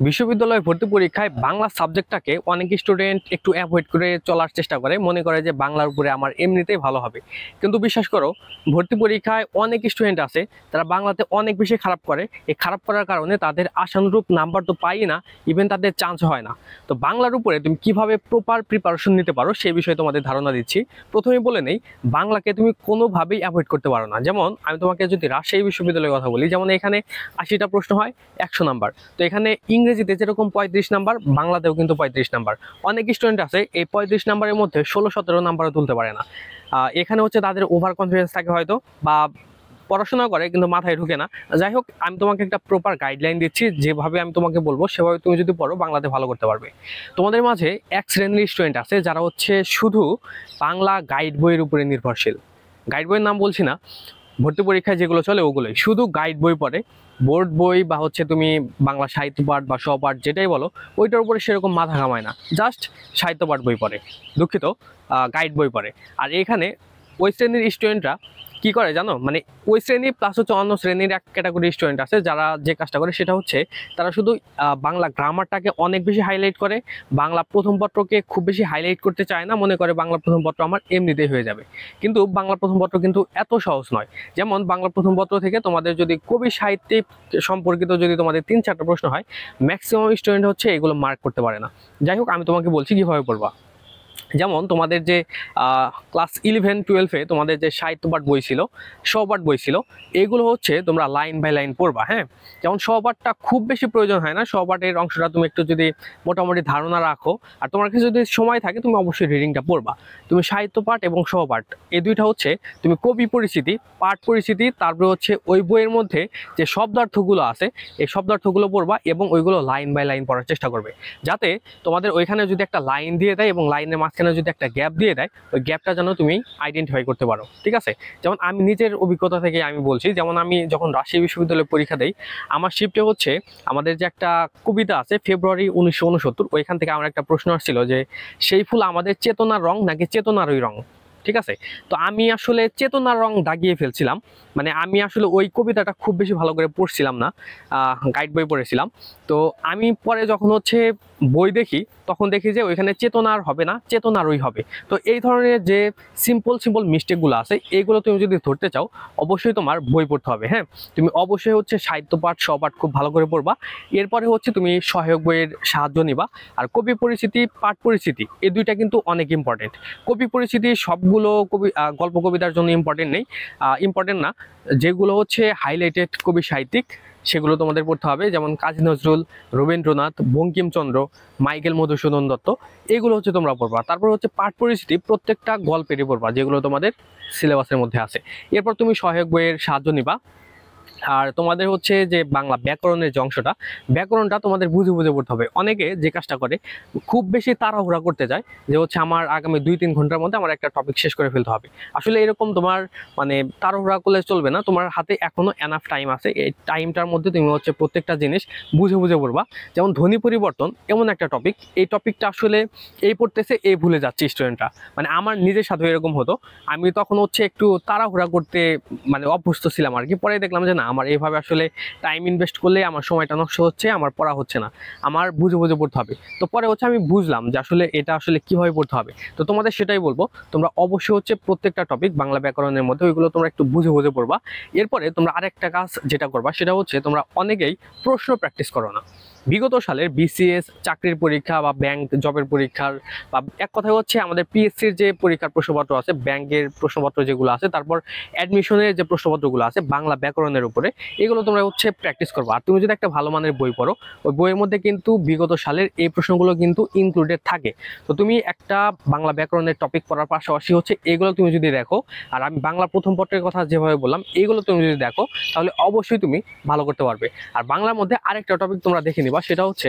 বিশ্ববিদ্যালয় ভর্তি পরীক্ষায় বাংলা সাবজেক্টটাকে অনেক স্টুডেন্ট একটু অ্যাভয়েড করে চলার চেষ্টা করে, মনে করে যে বাংলার উপরে আমার এমনিতেই ভালো হবে। কিন্তু বিশ্বাস করো, ভর্তি পরীক্ষায় অনেক স্টুডেন্ট আছে তারা বাংলাতে অনেক বেশি খারাপ করে। এই খারাপ করার কারণে তাদের আশানুরূপ নাম্বার তো পাই না, ইভেন তাদের চান্স হয় না। তো বাংলার উপরে তুমি কিভাবে প্রপার প্রিপারেশন নিতে পারো সেই বিষয়ে তোমাদের ধারণা দিচ্ছি। প্রথমেই বলে নেই, বাংলাকে তুমি কোনোভাবেই অ্যাভয়েড করতে পারো না। যেমন আমি তোমাকে যদি রাজশাহী বিশ্ববিদ্যালয়ের কথা বলি, যেমন এখানে 80টা প্রশ্ন হয়, 100 নাম্বার। তো এখানে ইংরেজিতে যেরকম 35 নাম্বার, বাংলাতেও কিন্তু 35 নাম্বার। অনেক স্টুডেন্ট আছে এই 35 নাম্বারের মধ্যে 16-17 নাম্বারও তুলতে পারে না। এখানে হচ্ছে তাদের ওভার কনফিডেন্স থাকে হয়তো, বা পড়াশোনা করে কিন্তু মাথায় ঢুকে না। যাই হোক, আমি তোমাকে একটা প্রপার গাইডলাইন দিচ্ছি, যেভাবে আমি তোমাকে বলবো সেভাবে তুমি যদি পড়ো বাংলাতে ভালো করতে পারবে। তোমাদের মাঝে এক শ্রেণীর স্টুডেন্ট আছে যারা হচ্ছে শুধু বাংলা গাইড বইয়ের উপরে নির্ভরশীল। গাইড বইয়ের নাম বলছি না, ভর্তি পরীক্ষায় যেগুলো চলে ওগুলোই, শুধু গাইড বই পড়ে। বোর্ড বই বা হচ্ছে তুমি বাংলা সাহিত্য পাঠ বা সপাঠ যেটাই বলো, ওইটার উপরে সেরকম মাথা ঘামায় না, জাস্ট সাহিত্য পাঠ বই পড়ে, দুঃখিত, গাইড বই পড়ে। আর এখানে ওই শ্রেণীর স্টুডেন্টরা কি করে জানো, মানে ওই শ্রেণী প্লাস হচ্ছে অন্য শ্রেণীর এক ক্যাটাগরি স্টুডেন্ট আছে যারা যে কাজটা করে সেটা হচ্ছে তারা শুধু বাংলা গ্রামারটাকে অনেক বেশি হাইলাইট করে, বাংলা প্রথম পত্রকে খুব বেশি হাইলাইট করতে চায় না, মনে করে বাংলা প্রথম পত্র আমার এমনিতেই হয়ে যাবে। কিন্তু বাংলা প্রথম পত্র কিন্তু এত সহজ নয়। যেমন বাংলা প্রথম পত্র থেকে তোমাদের যদি কবি সাহিত্যিক সম্পর্কিত যদি তোমাদের 3-4টা প্রশ্ন হয়, ম্যাক্সিমাম স্টুডেন্ট হচ্ছে এগুলো মার্ক করতে পারে না। যাই হোক, আমি তোমাকে বলছি কিভাবে পড়বা। যেমন তোমাদের যে ক্লাস 11-12-এ তোমাদের যে সাহিত্য পাঠ বই ছিল, সহপাঠ বই ছিল, এগুলো হচ্ছে তোমরা লাইন বাই লাইন পড়বা। হ্যাঁ, যেমন সহপাঠটা খুব বেশি প্রয়োজন হয় না, সহপাঠের অংশটা তুমি একটু যদি মোটামুটি ধারণা রাখো আর তোমার কাছে যদি সময় থাকে, তুমি অবশ্যই রিডিংটা পড়বা। তুমি সাহিত্য পাঠ এবং সহপাঠ এই দুইটা হচ্ছে তুমি কবি পরিচিতি, পাঠ পরিচিতি, তারপরে হচ্ছে ওই বইয়ের মধ্যে যে শব্দার্থগুলো আছে এই শব্দার্থগুলো পড়বা এবং ওইগুলো লাইন বাই লাইন পড়ার চেষ্টা করবে, যাতে তোমাদের ওইখানে যদি একটা লাইন দিয়ে দেয় এবং লাইনের মাঝখানে যদি একটা গ্যাপ দিয়ে দেয়, ওই গ্যাপটা যেন তুমি আইডেন্টিফাই করতে পারো। ঠিক আছে, যেমন আমি নিজের অভিজ্ঞতা থেকে আমি বলছি, যেমন আমি যখন রাজশাহী বিশ্ববিদ্যালয়ে পরীক্ষা দেই, আমার শিফটে হচ্ছে আমাদের যে একটা কবিতা আছে ফেব্রুয়ারি 1969, ওইখান থেকে আমার একটা প্রশ্ন আসছিল যে সেই ফুল আমাদের চেতনার রং নাকি চেতনারই রং। ঠিক আছে, তো আমি আসলে চেতনার রং দাগিয়ে ফেলছিলাম, মানে আমি আসলে ওই কবিতাটা খুব বেশি ভালো করে পড়ছিলাম না, গাইড বই পড়েছিলাম। তো আমি পরে যখন হচ্ছে বই দেখি, তখন দেখি যে ওইখানে চেতনার হবে না, চেতনারই হবে। তো এই ধরনের যে সিম্পল সিম্পল মিস্টেকগুলো আছে, এইগুলো তুমি যদি ধরতে চাও অবশ্যই তোমার বই পড়তে হবে। হ্যাঁ, তুমি অবশ্যই হচ্ছে সাহিত্য পাঠ সহপাঠ খুব ভালো করে পড়বা। এরপরে হচ্ছে তুমি সহায়ক বইয়ের সাহায্য নিবা। আর কবি পরিচিতি, পাঠ পরিচিতি, এই দুইটা কিন্তু অনেক ইম্পর্টেন্ট। কবি পরিচিতি সবগুলো কবি গল্প কবিতার জন্য ইম্পর্টেন্ট নেই, ইম্পর্টেন্ট না। যেগুলো হচ্ছে হাইলাইটেড কবি সাহিত্যিক সেগুলো তোমাদের পড়তে হবে, যেমন কাজী নজরুল, রবীন্দ্রনাথ, বঙ্কিমচন্দ্র, মাইকেল মধুসূদন দত্ত, এগুলো হচ্ছে তোমরা পড়বা। তারপর হচ্ছে পাঠ পরিচিতি প্রত্যেকটা গল্পেরই পড়বা, যেগুলো তোমাদের সিলেবাসের মধ্যে আছে। এরপর তুমি সহায়ক বইয়ের সাহায্য নিবা। আর তোমাদের হচ্ছে যে বাংলা ব্যাকরণের যে অংশটা, ব্যাকরণটা তোমাদের বুঝে বুঝে পড়তে হবে। অনেকে যে কাজটা করে, খুব বেশি তাড়াহুড়া করতে যায় যে হচ্ছে আমার আগামী 2-3 ঘন্টার মধ্যে আমার একটা টপিক শেষ করে ফেলতে হবে। আসলে এরকম তোমার মানে তাড়াহুড়া করলে চলবে না, তোমার হাতে এখনো এনাফ টাইম আছে। এই টাইমটার মধ্যে তুমি হচ্ছে প্রত্যেকটা জিনিস বুঝে বুঝে পড়বা। যেমন ধ্বনি পরিবর্তন এমন একটা টপিক, এই টপিকটা আসলে এই পড়তেছে এই ভুলে যাচ্ছে স্টুডেন্টরা, মানে আমার নিজের সাথে এরকম হতো। আমি তখন হচ্ছে একটু তাড়াহুড়া করতে মানে অভ্যস্ত ছিলাম আর কি। পরে দেখলাম যে না, আমার এইভাবে আসলে টাইম ইনভেস্ট করলে আমার সময়টা নষ্ট হচ্ছে, আমার পড়া হচ্ছে না, আমার বুঝে বুঝে পড়তে হবে। তো পরে হচ্ছে আমি বুঝলাম যে আসলে এটা আসলে কিভাবে পড়তে হবে। তো তোমাদের সেটাই বলবো, তোমরা অবশ্যই হচ্ছে প্রত্যেকটা টপিক বাংলা ব্যাকরণের মধ্যে ওইগুলো তোমরা একটু বুঝে বুঝে পড়বা। এরপরে তোমরা আরেকটা কাজ যেটা করবা সেটা হচ্ছে তোমরা অনেকেই প্রশ্ন প্র্যাকটিস করো না। বিগত সালের বিসিএস চাকরির পরীক্ষা বা ব্যাংক জবের পরীক্ষার, বা এক কথায় হচ্ছে আমাদের পিএসসির যে পরীক্ষার প্রশ্নপত্র আছে, ব্যাংকের প্রশ্নপত্র যেগুলো আছে, তারপর অ্যাডমিশনের যে প্রশ্নপত্রগুলো আছে বাংলা ব্যাকরণের উপরে, এগুলো তোমরা হচ্ছে প্র্যাকটিস করবো। আর তুমি যদি একটা ভালো মানের বই পড়ো, ওই বইয়ের মধ্যে কিন্তু বিগত সালের এই প্রশ্নগুলো কিন্তু ইনক্লুডেড থাকে। তো তুমি একটা বাংলা ব্যাকরণের টপিক পড়ার পাশাপাশি হচ্ছে এগুলো তুমি যদি দেখো, আর আমি বাংলা প্রথম পত্রের কথা যেভাবে বললাম এইগুলো তুমি যদি দেখো, তাহলে অবশ্যই তুমি ভালো করতে পারবে। আর বাংলার মধ্যে আরেকটা টপিক তোমরা দেখে নিবা, সেটা হচ্ছে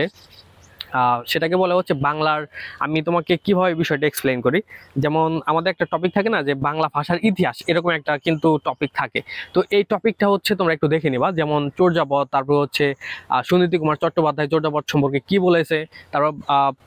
সেটাকে বলা হচ্ছে বাংলার। আমি তোমাকে কিভাবে বিষয়টা এক্সপ্লেইন করি, যেমন আমাদের একটা টপিক থাকে না যে বাংলা ভাষার ইতিহাস, এরকম একটা কিন্তু টপিক থাকে। তো এই টপিকটা হচ্ছে তোমরা একটু দেখে নিবা, যেমন চর্যাপদ, তারপর হচ্ছে সুনীতি কুমার চট্টোপাধ্যায় চর্যাপদ সম্পর্কে কি বলেছে, তারপর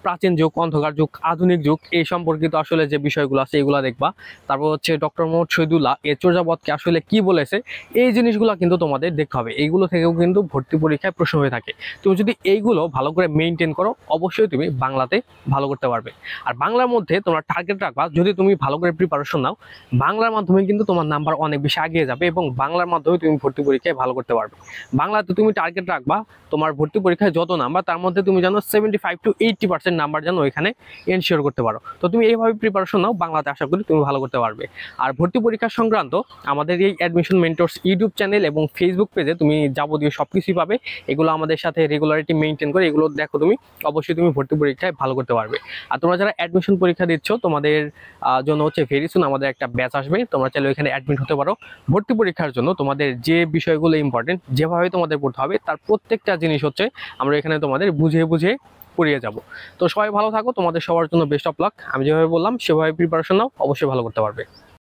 প্রাচীন যুগ, অন্ধকার যুগ, আধুনিক যুগ, এই সম্পর্কিত আসলে যে বিষয়গুলো আছে এগুলো দেখবা। তারপর হচ্ছে ডক্টর মোহাম্মদ শহীদুল্লাহ এই চর্যাপদকে আসলে কি বলেছে, এই জিনিসগুলো কিন্তু তোমাদের দেখতে হবে। এইগুলো থেকেও কিন্তু ভর্তি পরীক্ষায় প্রশ্ন হয়ে থাকে। তুমি যদি এইগুলো ভালো করে মেনটেন করো, অবশ্যই তুমি বাংলাতে ভালো করতে পারবে। আর বাংলার মধ্যে তোমরা টার্গেট রাখবা, যদি তুমি ভালো করে প্রিপারেশন নাও, বাংলার মাধ্যমে কিন্তু তোমার নাম্বার অনেক বেশি এগিয়ে যাবে এবং বাংলার মাধ্যমে তুমি ভর্তি পরীক্ষায় ভালো করতে পারবে। বাংলাতে তুমি টার্গেট রাখবা তোমার ভর্তি পরীক্ষায় যত নাম্বার, তার মধ্যে তুমি জানো 75 to 80% নাম্বার যেন ওইখানে এনশিওর করতে পারো। তো তুমি এইভাবে প্রিপারেশন নাও, বাংলাতে আশা করি তুমি ভালো করতে পারবে। আর ভর্তি পরীক্ষা সংক্রান্ত আমাদের এই অ্যাডমিশন মেন্টরস ইউটিউব চ্যানেল এবং ফেসবুক পেজে তুমি যাবতীয় সব কিছুই পাবে। এগুলো আমাদের সাথে রেগুলারিটি মেনটেন করে এগুলো দেখো, তুমি অবশ্যই তুমি ভর্তি পরীক্ষায় ভালো করতে পারবে। আর তোমরা যারা অ্যাডমিশন পরীক্ষা দিচ্ছ, তোমাদের জন্য হচ্ছে ভেরি সুন আমাদের একটা ব্যাচ আসবে, তোমরা চাইলে ওইখানে অ্যাডমিট হতে পারো। ভর্তি পরীক্ষার জন্য তোমাদের যে বিষয়গুলো ইম্পর্টেন্ট, যেভাবে তোমাদের পড়তে হবে, তার প্রত্যেকটা জিনিস হচ্ছে আমরা এখানে তোমাদের বুঝিয়ে বুঝিয়ে পড়িয়ে যাব। তো সবাই ভালো থাকো, তোমাদের সবার জন্য বেস্ট অফ লাক। আমি যেভাবে বললাম সেভাবে প্রিপারেশন নাও, অবশ্যই ভালো করতে পারবে।